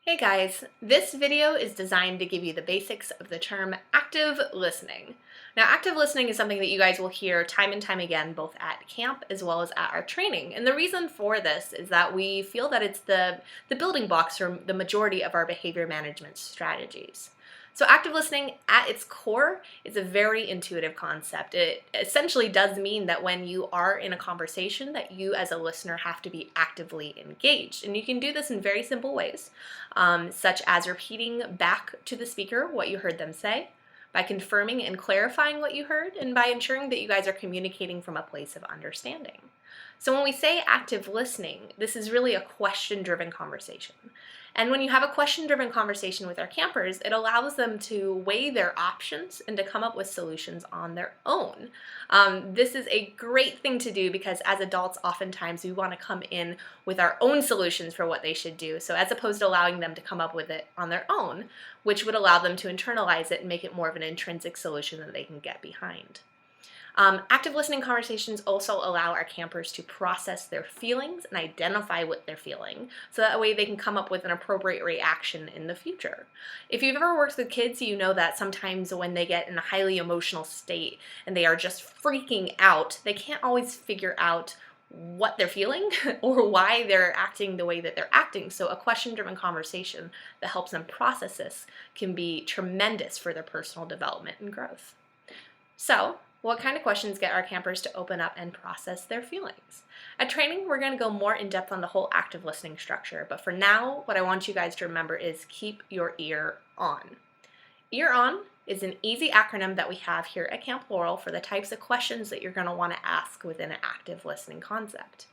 Hey guys, this video is designed to give you the basics of the term active listening. Now, active listening is something that you guys will hear time and time again, both at camp as well as at our training. And the reason for this is that we feel that it's the building blocks for the majority of our behavior management strategies. So active listening at its core is a very intuitive concept. It essentially does mean that when you are in a conversation that you as a listener have to be actively engaged. And you can do this in very simple ways, such as repeating back to the speaker what you heard them say, by confirming and clarifying what you heard, and by ensuring that you guys are communicating from a place of understanding. So when we say active listening, this is really a question-driven conversation. And when you have a question-driven conversation with our campers, it allows them to weigh their options and to come up with solutions on their own. This is a great thing to do because as adults, oftentimes we want to come in with our own solutions for what they should do. So as opposed to allowing them to come up with it on their own, which would allow them to internalize it and make it more of an intrinsic solution that they can get behind. Active listening conversations also allow our campers to process their feelings and identify what they're feeling, so that way they can come up with an appropriate reaction in the future. If you've ever worked with kids, you know that sometimes when they get in a highly emotional state and they are just freaking out, they can't always figure out what they're feeling or why they're acting the way that they're acting. So a question-driven conversation that helps them process this can be tremendous for their personal development and growth. So, what kind of questions get our campers to open up and process their feelings? At training, we're going to go more in depth on the whole active listening structure, but for now, what I want you guys to remember is keep your ear on. Ear on is an easy acronym that we have here at Camp Laurel for the types of questions that you're going to want to ask within an active listening concept.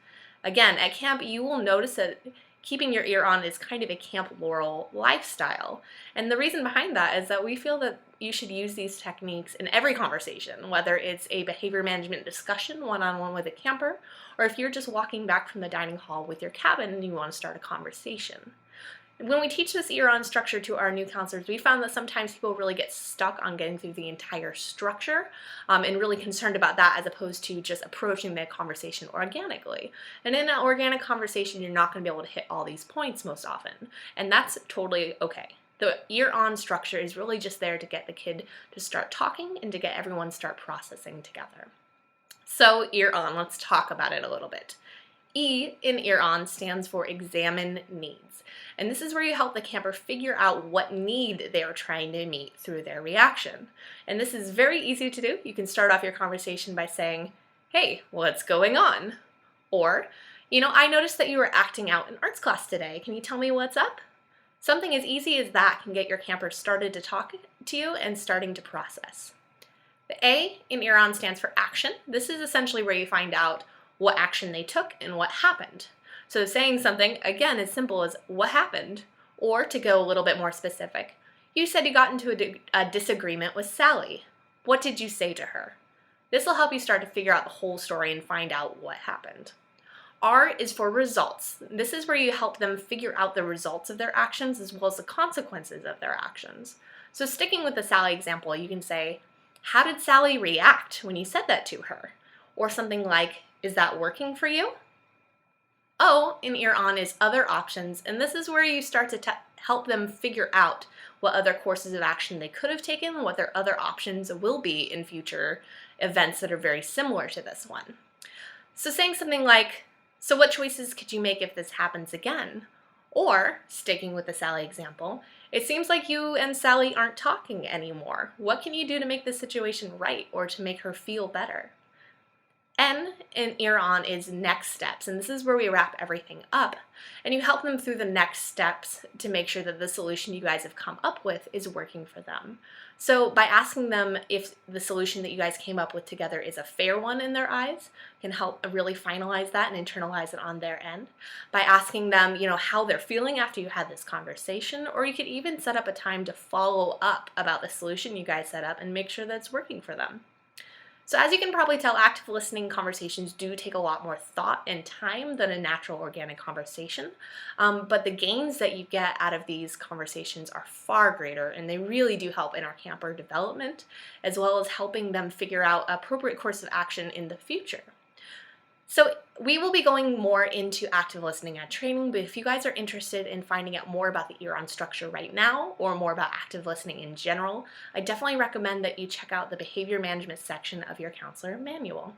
Again, at camp, you will notice that keeping your ear on is kind of a Camp Laurel lifestyle. And the reason behind that is that we feel that you should use these techniques in every conversation, whether it's a behavior management discussion one-on-one with a camper, or if you're just walking back from the dining hall with your cabin and you want to start a conversation. When we teach this ear-on structure to our new counselors, we found that sometimes people really get stuck on getting through the entire structure and really concerned about that as opposed to just approaching the conversation organically. And in an organic conversation, you're not going to be able to hit all these points most often, and that's totally okay. The ear-on structure is really just there to get the kid to start talking and to get everyone start processing together. So ear-on, let's talk about it a little bit. E in ear-on stands for examine needs. And this is where you help the camper figure out what need they are trying to meet through their reaction. And this is very easy to do. You can start off your conversation by saying, "Hey, what's going on?" Or, "I noticed that you were acting out in arts class today. Can you tell me what's up?" Something as easy as that can get your camper started to talk to you and starting to process. The A in ear-on stands for action. This is essentially where you find out what action they took and what happened. So saying something, again, as simple as "what happened?" Or to go a little bit more specific, "You said you got into a disagreement with Sally. What did you say to her?" This will help you start to figure out the whole story and find out what happened. R is for results. This is where you help them figure out the results of their actions as well as the consequences of their actions. So sticking with the Sally example, you can say, "How did Sally react when you said that to her?" Or something like, "Is that working for you?" O in ear-on is other options, and this is where you start to help them figure out what other courses of action they could have taken, what their other options will be in future events that are very similar to this one. So saying something like, "So what choices could you make if this happens again?" Or, sticking with the Sally example, "It seems like you and Sally aren't talking anymore. What can you do to make this situation right or to make her feel better?" N in ear-on is next steps, and this is where we wrap everything up, and you help them through the next steps to make sure that the solution you guys have come up with is working for them. So by asking them if the solution that you guys came up with together is a fair one in their eyes, can help really finalize that and internalize it on their end. By asking them, how they're feeling after you had this conversation, or you could even set up a time to follow up about the solution you guys set up and make sure that it's working for them. So as you can probably tell, active listening conversations do take a lot more thought and time than a natural organic conversation, but the gains that you get out of these conversations are far greater, and they really do help in our camper development, as well as helping them figure out an appropriate course of action in the future. So We will be going more into active listening at training, but if you guys are interested in finding out more about the ear-on structure right now or more about active listening in general, I definitely recommend that you check out the behavior management section of your counselor manual.